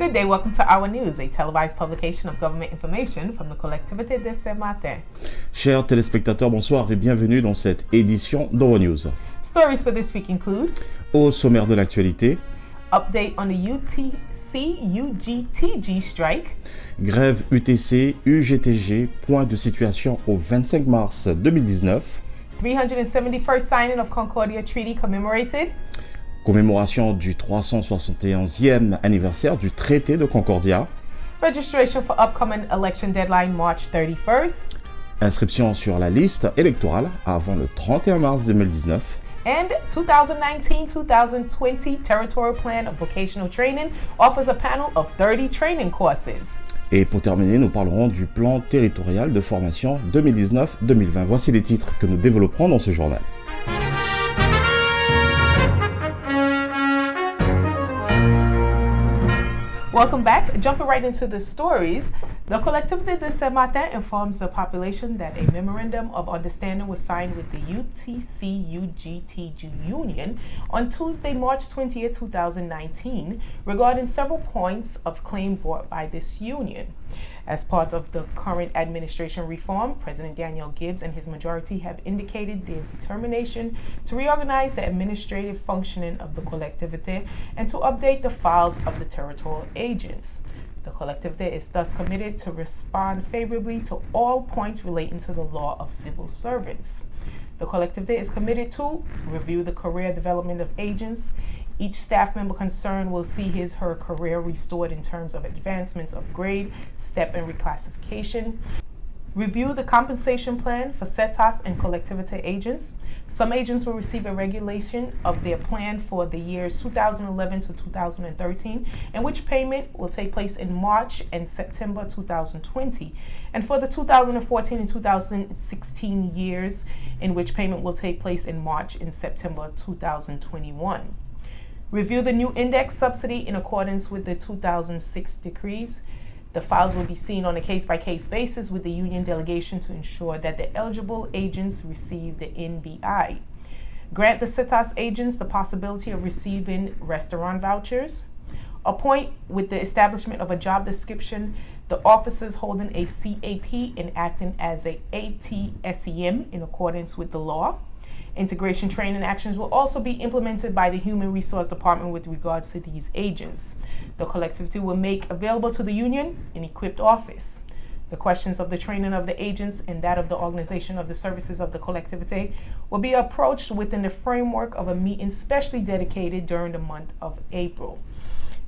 Good day, welcome to Our News, a televised publication of government information from the Collectivité de Saint-Martin. Chers téléspectateurs, bonsoir et bienvenue dans cette édition d'Our News. Stories for this week include Au sommaire de l'actualité, update on the UTC-UGTG strike, grève UTC-UGTG, point de situation au 25 mars 2019, 371st signing of Concordia Treaty commemorated, commémoration du 371e anniversaire du traité de Concordia, registration for upcoming election deadline March 31st, inscription sur la liste électorale avant le 31 mars 2019, and 2019-2020 Territorial Plan of Vocational Training offers a panel of 30 training courses. Et pour terminer, nous parlerons du plan territorial de formation 2019-2020. Voici les titres que nous développerons dans ce journal. Welcome back. Jumping right into the stories, the Collectivité de Saint-Martin informs the population that a memorandum of understanding was signed with the UTC-UGTG Union on Tuesday, March 20, 2019, regarding several points of claim brought by this union. As part of the current administration reform, President Daniel Gibbs and his majority have indicated their determination to reorganize the administrative functioning of the Collectivité and to update the files of the territorial agents. The Collectivité is thus committed to respond favorably to all points relating to the law of civil servants. The Collectivité is committed to review the career development of agents. Each staff member concerned will see his/her career restored in terms of advancements of grade, step, and reclassification. Review the compensation plan for CETAS and Collectivité agents. Some agents will receive a regulation of their plan for the years 2011 to 2013, in which payment will take place in March and September 2020, and for the 2014 and 2016 years, in which payment will take place in March and September 2021. Review the new index subsidy in accordance with the 2006 decrees. The files will be seen on a case-by-case basis with the union delegation to ensure that the eligible agents receive the NBI. Grant the CETAS agents the possibility of receiving restaurant vouchers. Appoint, with the establishment of a job description, the officers holding a CAP and acting as a ATSEM in accordance with the law. Integration training actions will also be implemented by the Human Resource Department with regards to these agents. The Collectivity will make available to the union an equipped office. The questions of the training of the agents and that of the organization of the services of the Collectivity will be approached within the framework of a meeting specially dedicated during the month of April.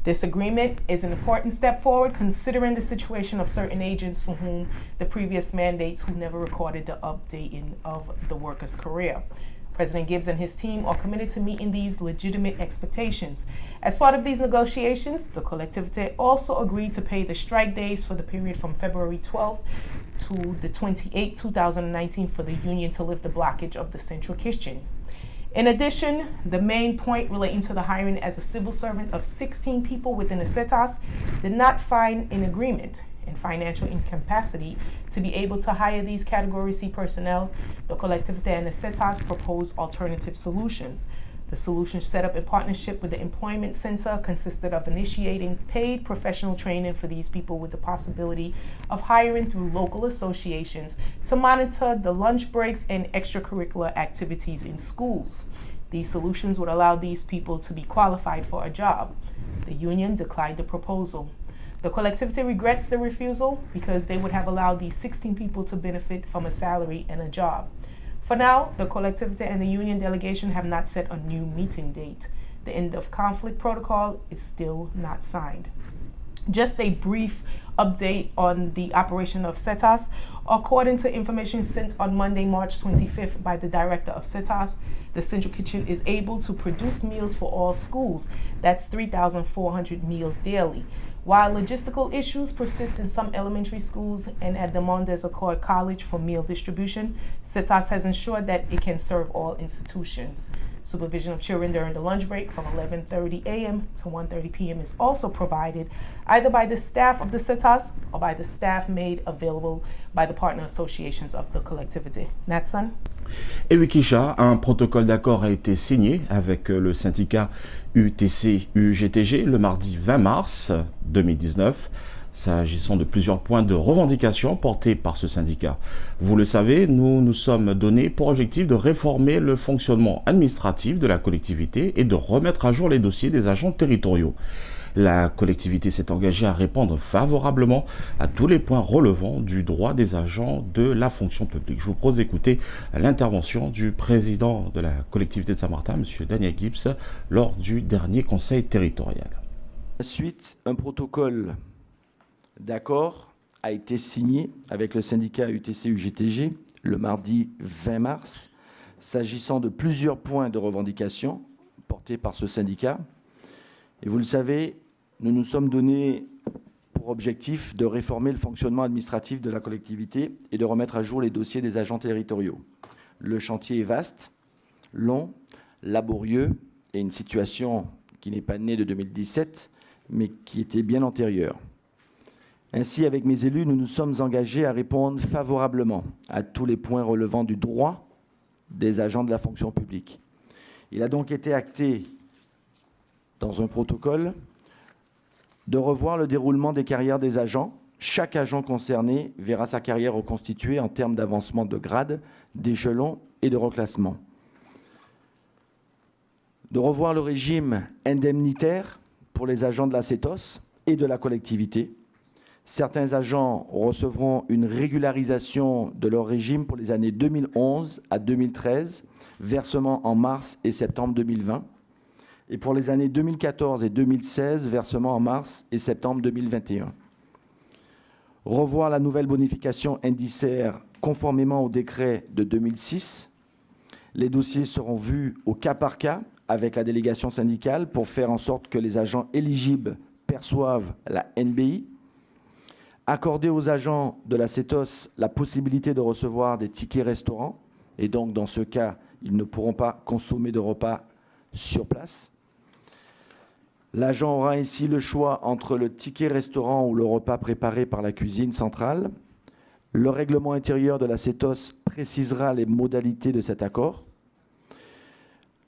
This agreement is an important step forward considering the situation of certain agents for whom the previous mandates who never recorded the updating of the worker's career. President Gibbs and his team are committed to meeting these legitimate expectations. As part of these negotiations, the Collectivité also agreed to pay the strike days for the period from February 12th to the 28th, 2019 for the union to lift the blockage of the Central Kitchen. In addition, the main point relating to the hiring as a civil servant of 16 people within the CETAS did not find an agreement in financial incapacity to be able to hire these Category C personnel. The Collectivité and the CETAS proposed alternative solutions. The solution set up in partnership with the Employment Center consisted of initiating paid professional training for these people with the possibility of hiring through local associations to monitor the lunch breaks and extracurricular activities in schools. These solutions would allow these people to be qualified for a job. The union declined the proposal. The Collectivité regrets the refusal because they would have allowed these 16 people to benefit from a salary and a job. For now, the Collectivité and the union delegation have not set a new meeting date. The end of conflict protocol is still not signed. Just a brief update on the operation of CETAS. According to information sent on Monday, March 25th by the director of CETAS, the Central Kitchen is able to produce meals for all schools. That's 3,400 meals daily. While logistical issues persist in some elementary schools and at the Mondes Accord College for meal distribution, CETAS has ensured that it can serve all institutions. Supervision of children during the lunch break from 11:30 a.m. to 1:30 p.m. is also provided either by the staff of the CETOS or by the staff made available by the partner associations of the collectivity. Natson? Et oui, Kisha, un protocole d'accord a été signé avec le syndicat UTC-UGTG le mardi 20 mars 2019, s'agissant de plusieurs points de revendication portés par ce syndicat. Vous le savez, nous nous sommes donnés pour objectif de réformer le fonctionnement administratif de la collectivité et de remettre à jour les dossiers des agents territoriaux. La collectivité s'est engagée à répondre favorablement à tous les points relevant du droit des agents de la fonction publique. Je vous propose d'écouter l'intervention du président de la collectivité de Saint-Martin, M. Daniel Gibbs, lors du dernier conseil territorial. Ensuite, un protocole d'accord a été signé avec le syndicat UTC-UGTG le mardi 20 mars, s'agissant de plusieurs points de revendication portés par ce syndicat. Et vous le savez, nous nous sommes donnés pour objectif de réformer le fonctionnement administratif de la collectivité et de remettre à jour les dossiers des agents territoriaux. Le chantier est vaste, long, laborieux et une situation qui n'est pas née de 2017, mais qui était bien antérieure. Ainsi, avec mes élus, nous nous sommes engagés à répondre favorablement à tous les points relevant du droit des agents de la fonction publique. Il a donc été acté dans un protocole de revoir le déroulement des carrières des agents. Chaque agent concerné verra sa carrière reconstituée en termes d'avancement de grade, d'échelon et de reclassement. De revoir le régime indemnitaire pour les agents de la CETOS et de la collectivité. Certains agents recevront une régularisation de leur régime pour les années 2011 à 2013, versement en mars et septembre 2020. Et pour les années 2014 et 2016, versement en mars et septembre 2021. Revoir la nouvelle bonification indiciaire conformément au décret de 2006. Les dossiers seront vus au cas par cas avec la délégation syndicale pour faire en sorte que les agents éligibles perçoivent la NBI. Accorder aux agents de la CETOS la possibilité de recevoir des tickets restaurants. Et donc, dans ce cas, ils ne pourront pas consommer de repas sur place. L'agent aura ainsi le choix entre le ticket restaurant ou le repas préparé par la cuisine centrale. Le règlement intérieur de la CETOS précisera les modalités de cet accord.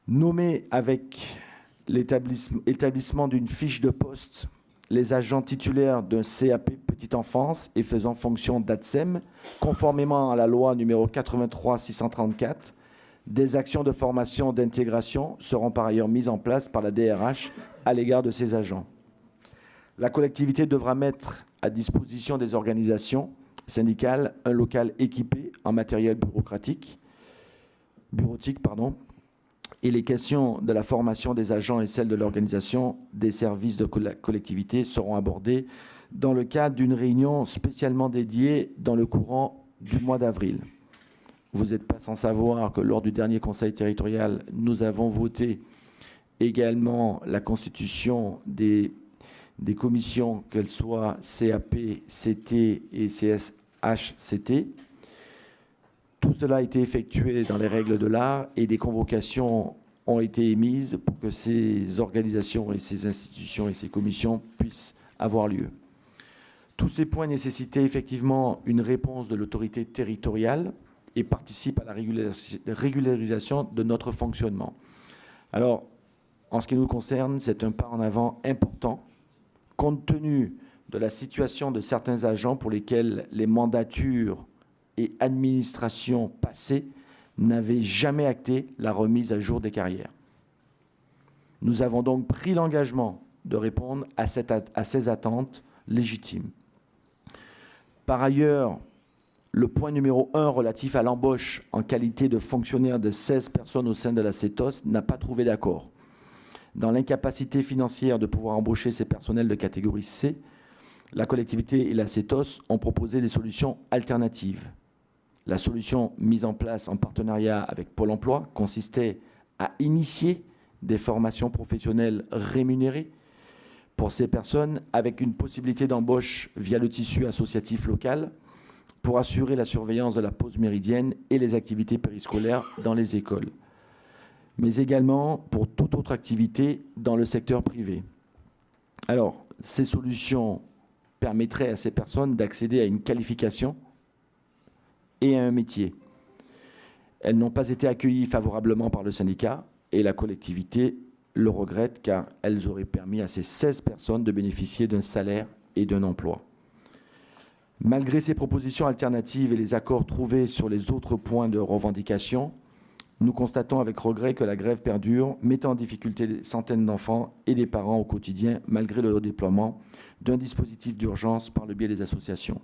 Nommer avec l'établissement d'une fiche de poste les agents titulaires d'un CAP Petite Enfance et faisant fonction d'ATSEM, conformément à la loi numéro 83-634, des actions de formation d'intégration seront par ailleurs mises en place par la DRH à l'égard de ces agents. La collectivité devra mettre à disposition des organisations syndicales un local équipé en matériel bureautique, et les questions de la formation des agents et celles de l'organisation des services de la collectivité seront abordées dans le cadre d'une réunion spécialement dédiée dans le courant du mois d'avril. Vous n'êtes pas sans savoir que lors du dernier conseil territorial, nous avons voté également la constitution des commissions, qu'elles soient CAP, CT et CSHCT. Tout cela a été effectué dans les règles de l'art et des convocations ont été émises pour que ces organisations et ces institutions et ces commissions puissent avoir lieu. Tous ces points nécessitaient effectivement une réponse de l'autorité territoriale et participent à la régularisation de notre fonctionnement. Alors, en ce qui nous concerne, c'est un pas en avant important, compte tenu de la situation de certains agents pour lesquels les mandatures et administrations passées n'avaient jamais acté la remise à jour des carrières. Nous avons donc pris l'engagement de répondre à ces attentes légitimes. Par ailleurs, le point numéro 1 relatif à l'embauche en qualité de fonctionnaire de 16 personnes au sein de la CETOS n'a pas trouvé d'accord. Dans l'incapacité financière de pouvoir embaucher ces personnels de catégorie C, la collectivité et la CETOS ont proposé des solutions alternatives. La solution mise en place en partenariat avec Pôle emploi consistait à initier des formations professionnelles rémunérées pour ces personnes avec une possibilité d'embauche via le tissu associatif local pour assurer la surveillance de la pause méridienne et les activités périscolaires dans les écoles. mais également pour toute autre activité dans le secteur privé. Alors, ces solutions permettraient à ces personnes d'accéder à une qualification et à un métier. Elles n'ont pas été accueillies favorablement par le syndicat et la collectivité le regrette car elles auraient permis à ces 16 personnes de bénéficier d'un salaire et d'un emploi. Malgré ces propositions alternatives et les accords trouvés sur les autres points de revendication, nous constatons avec regret que la grève perdure, mettant en difficulté des centaines d'enfants et des parents au quotidien, malgré le déploiement d'un dispositif d'urgence par le biais des associations.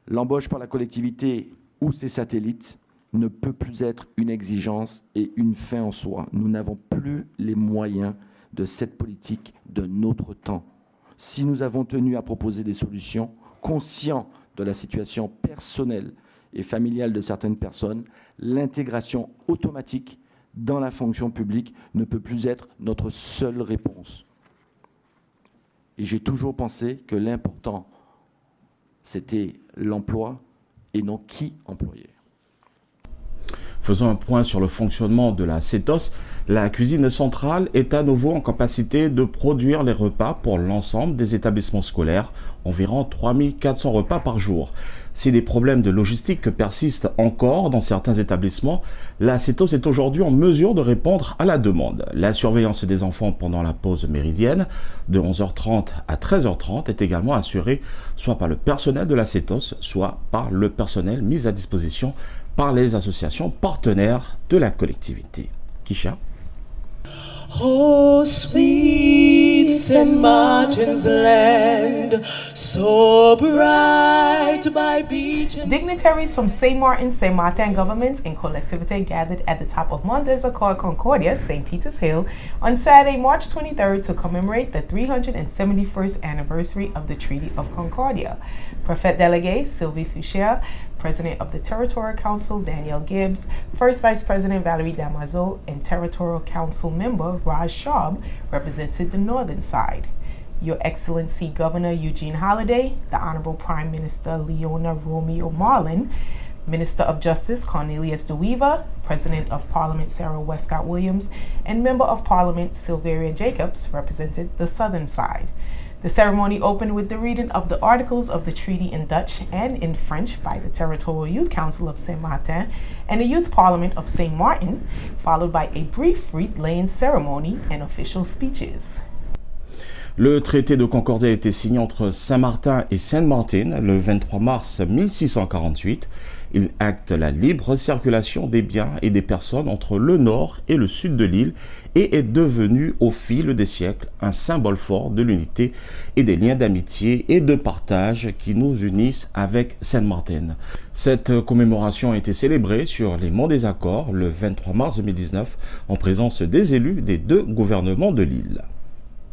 L'embauche par la collectivité ou ses satellites ne peut plus être une exigence et une fin en soi. Nous n'avons plus les moyens de cette politique de notre temps. Si nous avons tenu à proposer des solutions, conscients de la situation personnelle et familiale de certaines personnes, l'intégration automatique dans la fonction publique ne peut plus être notre seule réponse. Et j'ai toujours pensé que l'important, c'était l'emploi et non qui employait. Faisons un point sur le fonctionnement de la CETOS. La cuisine centrale est à nouveau en capacité de produire les repas pour l'ensemble des établissements scolaires, environ 3400 repas par jour. Si des problèmes de logistique persistent encore dans certains établissements, la CETOS est aujourd'hui en mesure de répondre à la demande. La surveillance des enfants pendant la pause méridienne de 11h30 à 13h30 est également assurée soit par le personnel de la CETOS, soit par le personnel mis à disposition par les associations partenaires de la collectivité. Kisha. Oh, sweet St. Martin's land, so bright by beach and Dignitaries from St. Martin governments and collectivity gathered at the top of Mont des Accords Concordia, St. Peter's Hill, on Saturday, March 23rd to commemorate the 371st anniversary of the Treaty of Concordia. Prefect Delegate Sylvie Foucher, President of the Territorial Council Danielle Gibbs, First Vice President Valerie Damazo, and Territorial Council member Raj Sharb represented the northern side. Your Excellency Governor Eugene Holliday, the Honorable Prime Minister Leona Romeo Marlin, Minister of Justice Cornelius De Weaver, President of Parliament Sarah Westcott Williams, and Member of Parliament Sylveria Jacobs represented the southern side. The ceremony opened with the reading of the Articles of the Treaty in Dutch and in French by the Territorial Youth Council of St. Martin and the Youth Parliament of St. Martin, followed by a brief wreath-laying ceremony and official speeches. Le traité de Concordia a été signé entre Saint-Martin et Sainte-Martine le 23 mars 1648. Il acte la libre circulation des biens et des personnes entre le nord et le sud de l'île et est devenu au fil des siècles un symbole fort de l'unité et des liens d'amitié et de partage qui nous unissent avec Sainte-Martine. Cette commémoration a été célébrée sur les Monts des Accords le 23 mars 2019 en présence des élus des deux gouvernements de l'île.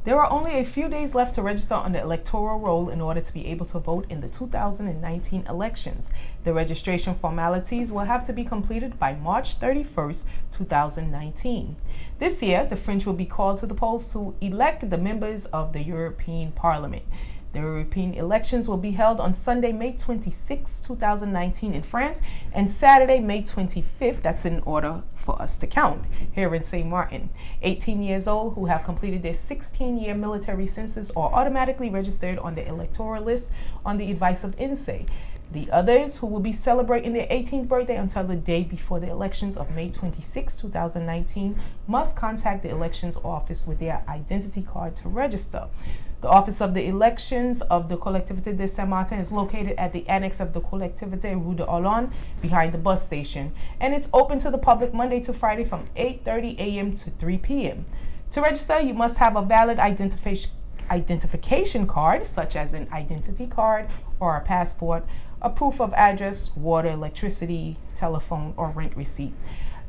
There are only a few days left to register on the electoral roll in order to be able to vote in the 2019 elections. The registration formalities will have to be completed by March 31st, 2019. This year, the French will be called to the polls to elect the members of the European Parliament. The European elections will be held on Sunday, May 26, 2019 in France, and Saturday, May 25th, that's in order for us to count, here in St. Martin. 18 years old who have completed their 16-year military census are automatically registered on the electoral list on the advice of INSEE. The others who will be celebrating their 18th birthday until the day before the elections of May 26, 2019 must contact the elections office with their identity card to register. The Office of the Elections of the Collectivité de Saint-Martin is located at the annex of the Collectivité Rue de Hollande behind the bus station, and it's open to the public Monday to Friday from 8:30 a.m. to 3 p.m. To register, you must have a valid identification card, such as an identity card or a passport, a proof of address, water, electricity, telephone, or rent receipt.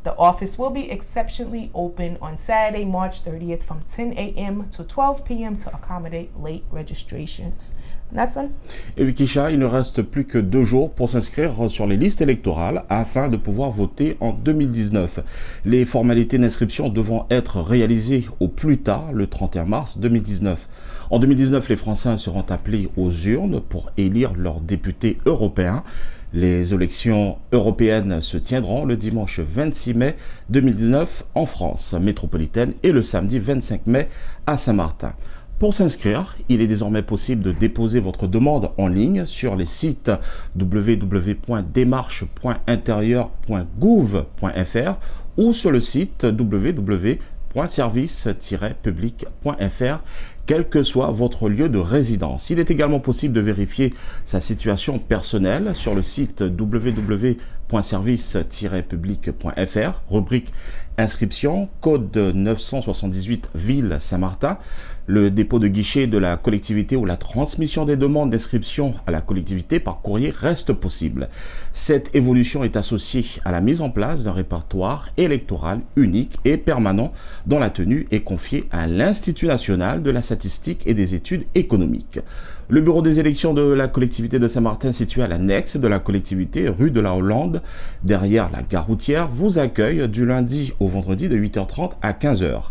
The office will be exceptionally open on Saturday, March 30th from 10 a.m. to 12 p.m. to accommodate late registrations. Nathan? Et oui, Kisha, il ne reste plus que 2 jours pour s'inscrire sur les listes électorales afin de pouvoir voter en 2019. Les formalités d'inscription devront être réalisées au plus tard le 31 mars 2019. En 2019, les Français seront appelés aux urnes pour élire leurs députés européens. Les élections européennes se tiendront le dimanche 26 mai 2019 en France métropolitaine et le samedi 25 mai à Saint-Martin. Pour s'inscrire, il est désormais possible de déposer votre demande en ligne sur les sites www.démarche.intérieur.gouv.fr ou sur le site www.service-public.fr, quel que soit votre lieu de résidence. Il est également possible de vérifier sa situation personnelle sur le site www.service-public.fr, rubrique inscription, code 978 Ville Saint-Martin. Le dépôt de guichet de la collectivité ou la transmission des demandes d'inscription à la collectivité par courrier reste possible. Cette évolution est associée à la mise en place d'un répertoire électoral unique et permanent dont la tenue est confiée à l'Institut national de la statistique et des études économiques. Le bureau des élections de la collectivité de Saint-Martin, situé à l'annexe de la collectivité, rue de la Hollande, derrière la gare routière, vous accueille du lundi au vendredi de 8h30 à 15h.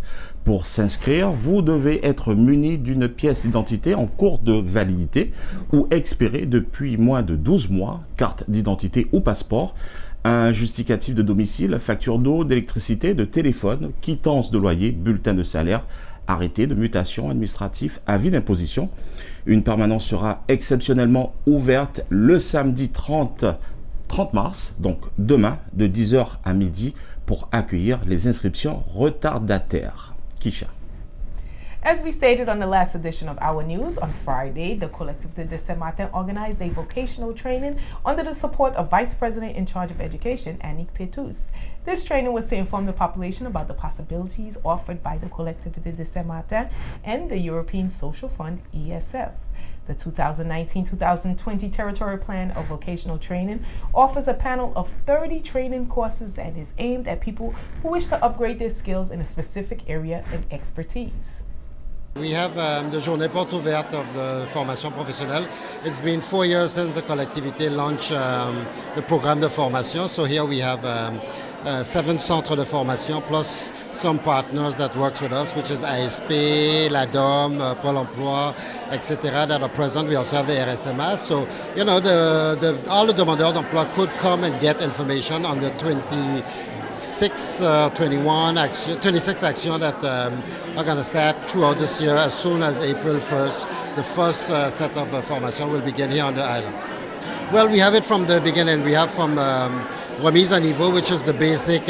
Pour s'inscrire, vous devez être muni d'une pièce d'identité en cours de validité ou expirée depuis moins de 12 mois, carte d'identité ou passeport, un justificatif de domicile, facture d'eau, d'électricité, de téléphone, quittance de loyer, bulletin de salaire, arrêté de mutation administratif, avis d'imposition. Une permanence sera exceptionnellement ouverte le samedi 30 mars, donc demain, de 10h à midi, pour accueillir les inscriptions retardataires. Kisha. As we stated on the last edition of Our News, on Friday, the Collectivité de Saint-Martin organized a vocational training under the support of Vice President in charge of Education, Annick Petrus. This training was to inform the population about the possibilities offered by the Collectivité de Saint-Martin and the European Social Fund, ESF. The 2019-2020 Territorial Plan of Vocational Training offers a panel of 30 training courses and is aimed at people who wish to upgrade their skills in a specific area and expertise. We have the Journée Porte Ouverte of the formation professionnelle. It's been 4 years since the collectivité launched the programme de formation. So here we have 7 centres de formation plus some partners that works with us, which is ASP, l'ADOM, Pôle emploi, etc. that are present. We also have the RSMA. So, you know, all the demandeurs d'emploi could come and get information on the 26 actions that are going to start throughout this year. As soon as April 1st, the first set of formation will begin here on the island. Well, we have it from the beginning. We have from remise à niveau, which is the basic,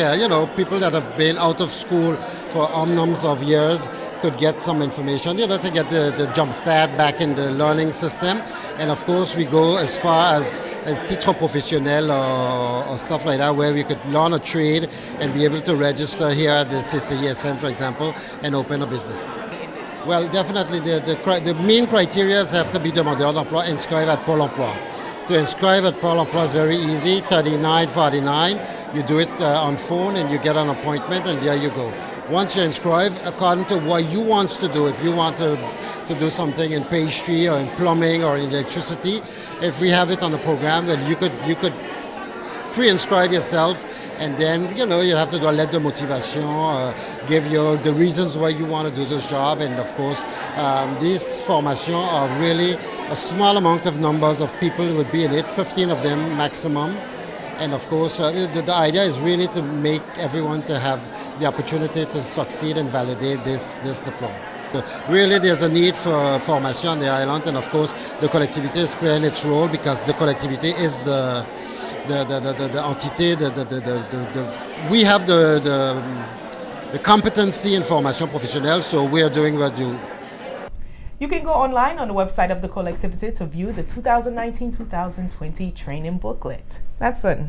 people that have been out of school for numbers of years could get some information, to get the jump start back in the learning system. And of course, we go as far as titre professionnel or stuff like that, where we could learn a trade and be able to register here at the CCISM, for example, and open a business. Well, definitely the main criteria have to be demandeur d'emploi inscribed at Pôle emploi. To inscribe at Pôle emploi is very easy, 3949. You do it on phone and you get an appointment and there you go. Once you inscribe, according to what you want to do, if you want to do something in pastry or in plumbing or in electricity, if we have it on the program, well, you could pre-inscribe yourself, and then you have to do a lettre de motivation, give you the reasons why you want to do this job, and of course, these formations are really a small amount of numbers of people would be in it, 15 of them maximum. And of course, the idea is really to make everyone to have the opportunity to succeed and validate this diploma. So really, there's a need for formation on the island, and of course, the collectivité is playing its role because the collectivité is the entité. We have the competency in formation professionnelle, so we are doing what we do. You can go online on the website of the Collectivité to view the 2019-2020 training booklet. That's it.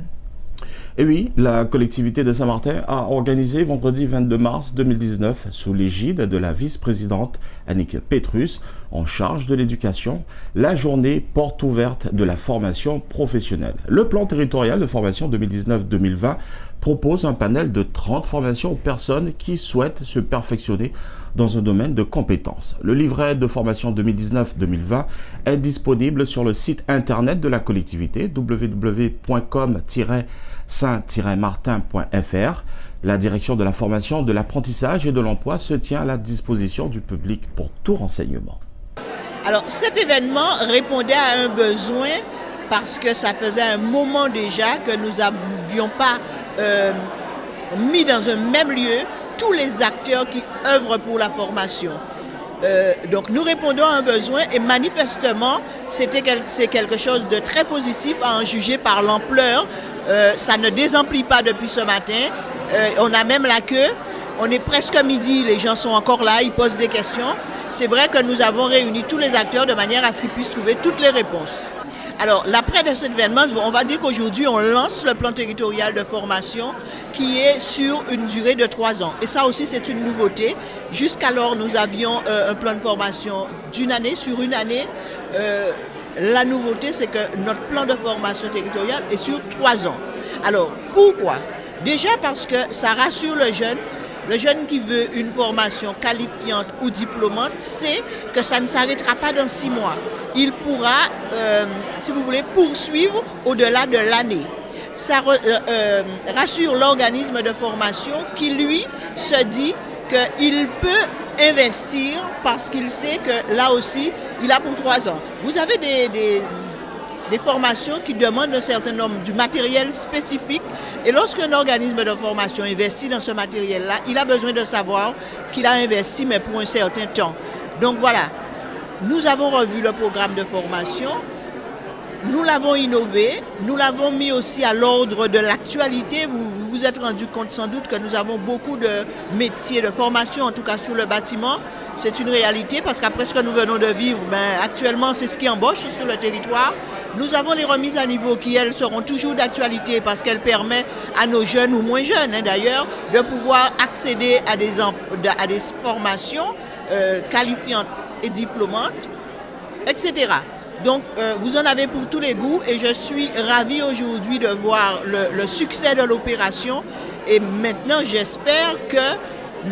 Et oui, la collectivité de Saint-Martin a organisé vendredi 22 mars 2019, sous l'égide de la vice-présidente Annick Petrus, en charge de l'éducation, la journée porte ouverte de la formation professionnelle. Le plan territorial de formation 2019-2020 propose un panel de 30 formations aux personnes qui souhaitent se perfectionner dans un domaine de compétences. Le livret de formation 2019-2020 est disponible sur le site internet de la collectivité www.com-saint-martin.fr. La direction de la formation, de l'apprentissage et de l'emploi se tient à la disposition du public pour tout renseignement. Alors cet événement répondait à un besoin parce que ça faisait un moment déjà que nous n'avions pas mis dans un même lieu tous les acteurs qui œuvrent pour la formation. Donc nous répondons à un besoin et manifestement c'est quelque chose de très positif à en juger par l'ampleur. Ça ne désemplit pas depuis ce matin. On a même la queue. On est presque midi, les gens sont encore là, ils posent des questions. C'est vrai que nous avons réuni tous les acteurs de manière à ce qu'ils puissent trouver toutes les réponses. Alors, l'après de cet événement, on va dire qu'aujourd'hui, on lance le plan territorial de formation qui est sur une durée de 3 ans. Et ça aussi, c'est une nouveauté. Jusqu'alors, nous avions un plan de formation d'une année, sur une année. La nouveauté, c'est que notre plan de formation territoriale est sur 3 ans. Alors, pourquoi? Déjà parce que ça rassure le jeune. Le jeune qui veut une formation qualifiante ou diplômante sait que ça ne s'arrêtera pas dans 6 mois. Il pourra, si vous voulez, poursuivre au-delà de l'année. Ça rassure l'organisme de formation qui, lui, se dit qu'il peut investir parce qu'il sait que là aussi, il a pour 3 ans. Vous avez des formations qui demandent un certain nombre du matériel spécifique. Et lorsqu'un organisme de formation investit dans ce matériel-là, il a besoin de savoir qu'il a investi, mais pour un certain temps. Donc voilà, nous avons revu le programme de formation, nous l'avons innové, nous l'avons mis aussi à l'ordre de l'actualité. Vous vous êtes rendu compte sans doute que nous avons beaucoup de métiers de formation, en tout cas sur le bâtiment. C'est une réalité parce qu'après ce que nous venons de vivre, actuellement c'est ce qui embauche sur le territoire. Nous avons les remises à niveau qui, elles, seront toujours d'actualité parce qu'elles permettent à nos jeunes ou moins jeunes d'ailleurs de pouvoir accéder à des formations qualifiantes et diplômantes, etc. Donc vous en avez pour tous les goûts et je suis ravie aujourd'hui de voir le succès de l'opération et maintenant j'espère que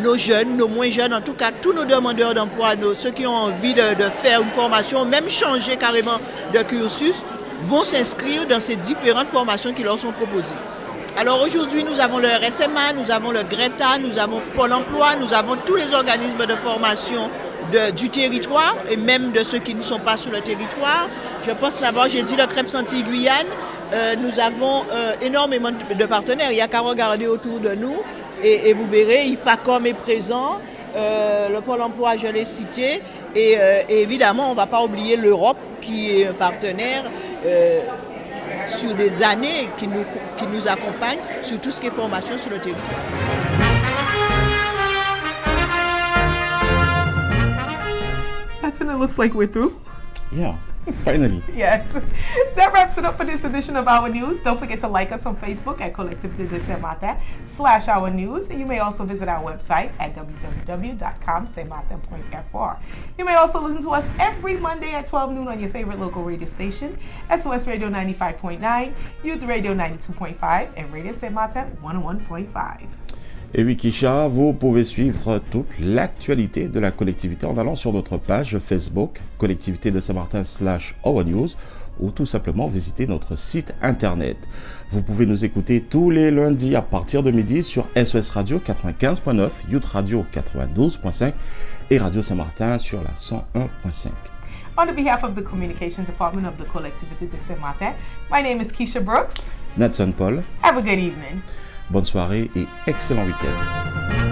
nos jeunes, nos moins jeunes, en tout cas tous nos demandeurs d'emploi, ceux qui ont envie de faire une formation, même changer carrément de cursus, vont s'inscrire dans ces différentes formations qui leur sont proposées. Alors aujourd'hui, nous avons le RSMA, nous avons le GRETA, nous avons Pôle emploi, nous avons tous les organismes de formation du territoire et même de ceux qui ne sont pas sur le territoire. Je pense d'abord, j'ai dit le CREPS Antilles-Guyane, nous avons énormément de partenaires, il n'y a qu'à regarder autour de nous. Et vous verrez, IFACOM est présent, le Pôle emploi, je l'ai cité, et évidemment, on ne va pas oublier l'Europe qui est un partenaire sur des années qui nous accompagne sur tout ce qui est formation sur le territoire. That's and it looks like we're through. Yeah, finally. Yes. That wraps it up for this edition of Our News. Don't forget to like us on Facebook at Collectivité de Saint-Martin /Our News. And you may also visit our website at www.com-saintmartin.fr. You may also listen to us every Monday at 12 noon on your favorite local radio station, SOS Radio 95.9, Youth Radio 92.5, and Radio Saint-Martin 101.5. Et oui, Kisha, vous pouvez suivre toute l'actualité de la collectivité en allant sur notre page Facebook, Collectivité de Saint-Martin /Our News, ou tout simplement visiter notre site internet. Vous pouvez nous écouter tous les lundis à partir de midi sur SOS Radio 95.9, Youth Radio 92.5 et Radio Saint-Martin sur la 101.5. On behalf of the Communication Department of the Collectivité de Saint-Martin, my name is Keisha Brooks. Natson Paul. Have a good evening. Bonne soirée et excellent week-end.